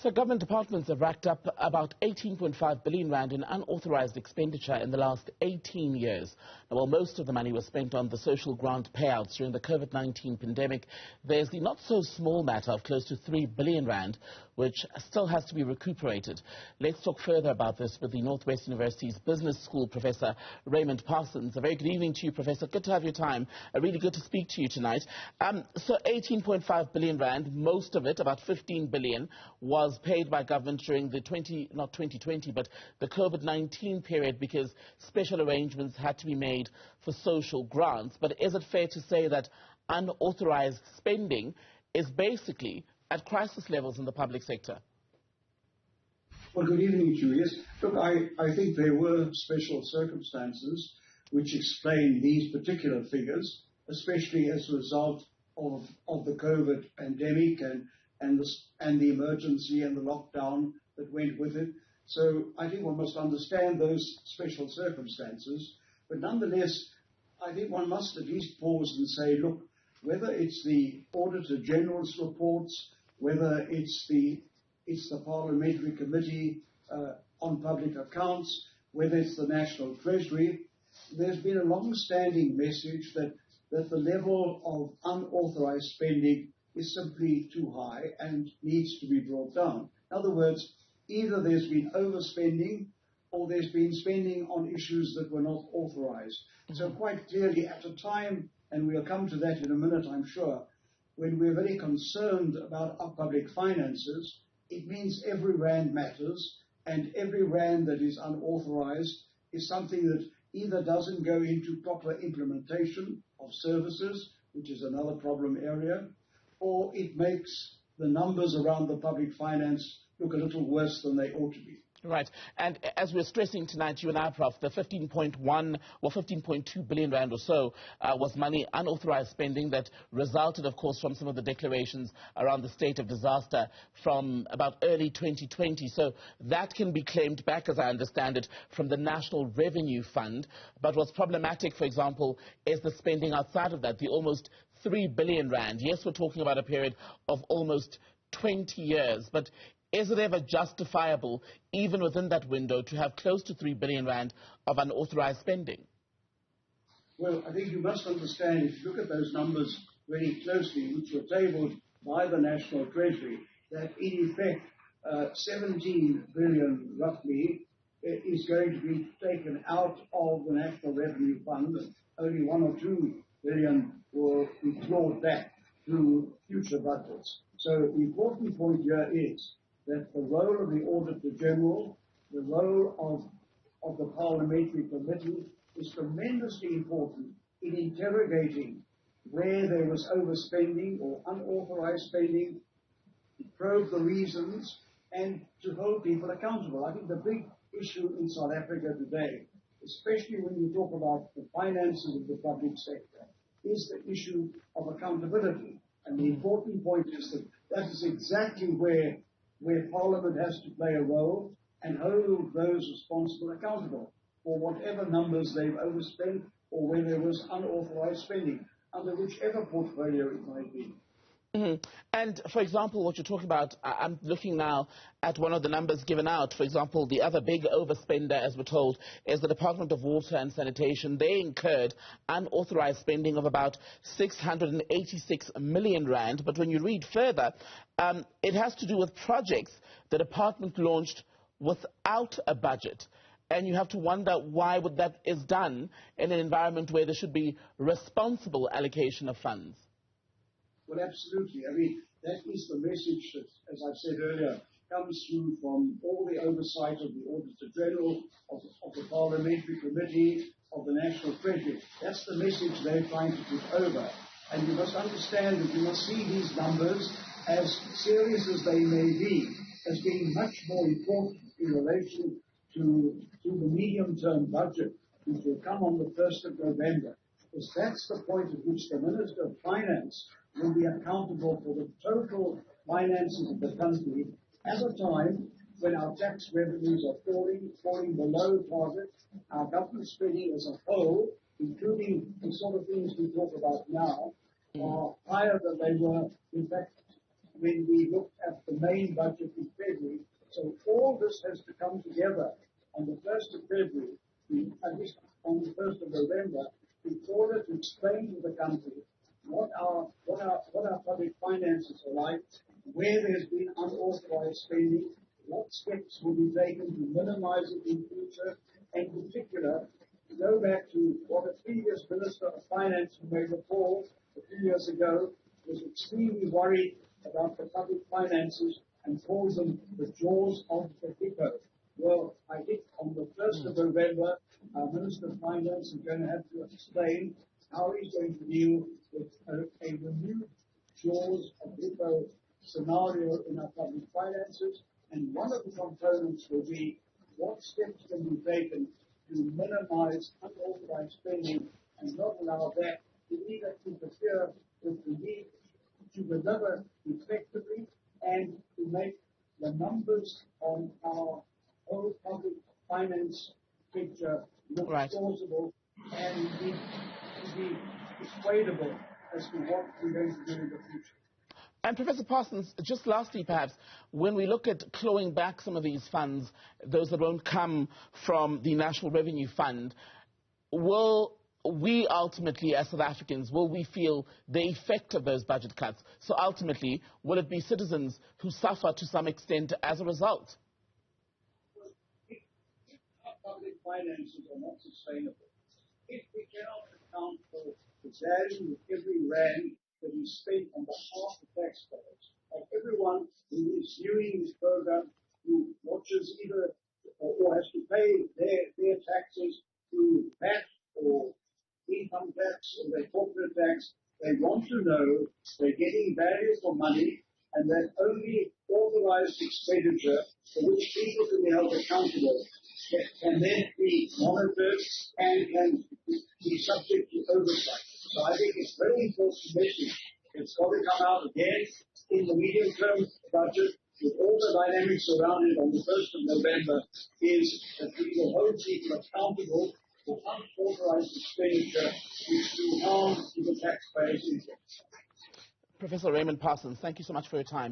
So government departments have racked up about 18.5 billion rand in unauthorized expenditure in the last 18 years. Now, while most of the money was spent on the social grant payouts during the COVID-19 pandemic, there's the not-so-small matter of close to 3 billion rand, which still has to be recuperated. Let's talk further about this with the Northwest University's Business School Professor Raymond Parsons. A very good evening to you, Professor. Good to have your time. Really good to speak to you tonight. So 18.5 billion rand, most of it, about 15 billion, was paid by government during the not 2020, but the COVID-19 period because special arrangements had to be made for social grants. But is it fair to say that unauthorized spending is basically at crisis levels in the public sector? Well, good evening, Julius. Look, I think there were special circumstances which explain these particular figures, especially as a result of the COVID pandemic and the emergency and the lockdown that went with it. So I think one must understand those special circumstances. But nonetheless, I think one must at least pause and say, look, whether it's the Auditor General's reports, whether it's the Parliamentary Committee on Public Accounts, whether it's the National Treasury, there's been a long-standing message that the level of unauthorized spending is simply too high and needs to be brought down. In other words, either there's been overspending or there's been spending on issues that were not authorized. So quite clearly at a time, and we'll come to that in a minute, I'm sure, when we're very concerned about our public finances, it means every rand matters, and every rand that is unauthorized is something that either doesn't go into proper implementation of services, which is another problem area, or it makes the numbers around the public finance look a little worse than they ought to be. Right. And as we're stressing tonight, you and I, Prof, the 15.2 billion rand or so was money, unauthorized spending that resulted, of course, from some of the declarations around the state of disaster from about early 2020. So that can be claimed back, as I understand it, from the National Revenue Fund. But what's problematic, for example, is the spending outside of that, the almost 3 billion rand. Yes, we're talking about a period of almost 20 years, but is it ever justifiable, even within that window, to have close to 3 billion rand of unauthorized spending? Well, I think you must understand, if you look at those numbers very closely, which were tabled by the National Treasury, that in effect 17 billion roughly is going to be taken out of the National Revenue Fund. Only 1 or 2 billion will be clawed back through future budgets. So the important point here is that the role of the Auditor General, the role of the Parliamentary Committee is tremendously important in interrogating where there was overspending or unauthorized spending, to probe the reasons, and to hold people accountable. I think the big issue in South Africa today, especially when you talk about the finances of the public sector, is the issue of accountability. And the important point is that that is exactly where Parliament has to play a role and hold those responsible accountable for whatever numbers they've overspent or where there was unauthorized spending, under whichever portfolio it might be. And, for example, what you're talking about, I'm looking now at one of the numbers given out. For example, the other big overspender, as we're told, is the Department of Water and Sanitation. They incurred unauthorized spending of about 686 million rand. But when you read further, it has to do with projects the department launched without a budget. And you have to wonder why that is done in an environment where there should be responsible allocation of funds. Well, absolutely. I mean, that is the message that, as I've said earlier, comes through from all the oversight of the Auditor General, of the Parliamentary Committee, of the National Treasury. That's the message they're trying to put over. And you must understand that you must see these numbers, as serious as they may be, as being much more important in relation to the medium-term budget, which will come on the 1st of November. Because that's the point at which the Minister of Finance will be accountable for the total finances of the country at a time when our tax revenues are falling below target, our government spending as a whole, including the sort of things we talk about now, are higher than they were, in fact, when we looked at the main budget in February. So all this has to come together on the 1st of February, at least on the 1st of November, in order to explain to the country what our public finances are like, where there's been unauthorized spending, what steps will be taken to minimize it in future, and in particular, to go back to what a previous Minister of Finance, you may recall, a few years ago, was extremely worried about the public finances and called them the jaws of the hippo. Well, I think on the 1st of November, our Minister of Finance is going to have to explain how he's going to deal with a renewed jaws of hippo scenario in our public finances. And one of the components will be what steps can be taken to minimize unauthorized spending and not allow that to either interfere with the need to deliver effectively and to make the numbers on our whole public finance picture look plausible and indeed to be persuadable as to what we're going to do in the future. And Professor Parsons, just lastly perhaps, when we look at clawing back some of these funds, those that won't come from the National Revenue Fund, will we ultimately, as South Africans, will we feel the effect of those budget cuts? So ultimately, will it be citizens who suffer to some extent as a result? If our public finances are not sustainable, if we cannot account for the value of every rand that is spent on behalf of taxpayers, of everyone who is viewing this program, who watches either or has to pay their taxes through VAT or income tax or their corporate tax, they want to know they're getting value for money and that only authorized expenditure for which people can be held accountable can then be monitored and can be subject to oversight. So I think it's very important message. It's got to come out again in the medium-term budget with all the dynamics around it on the 1st of November is that we will hold people accountable for unauthorized expenditure which do harm to the taxpayers' interests. Professor Raymond Parsons, thank you so much for your time.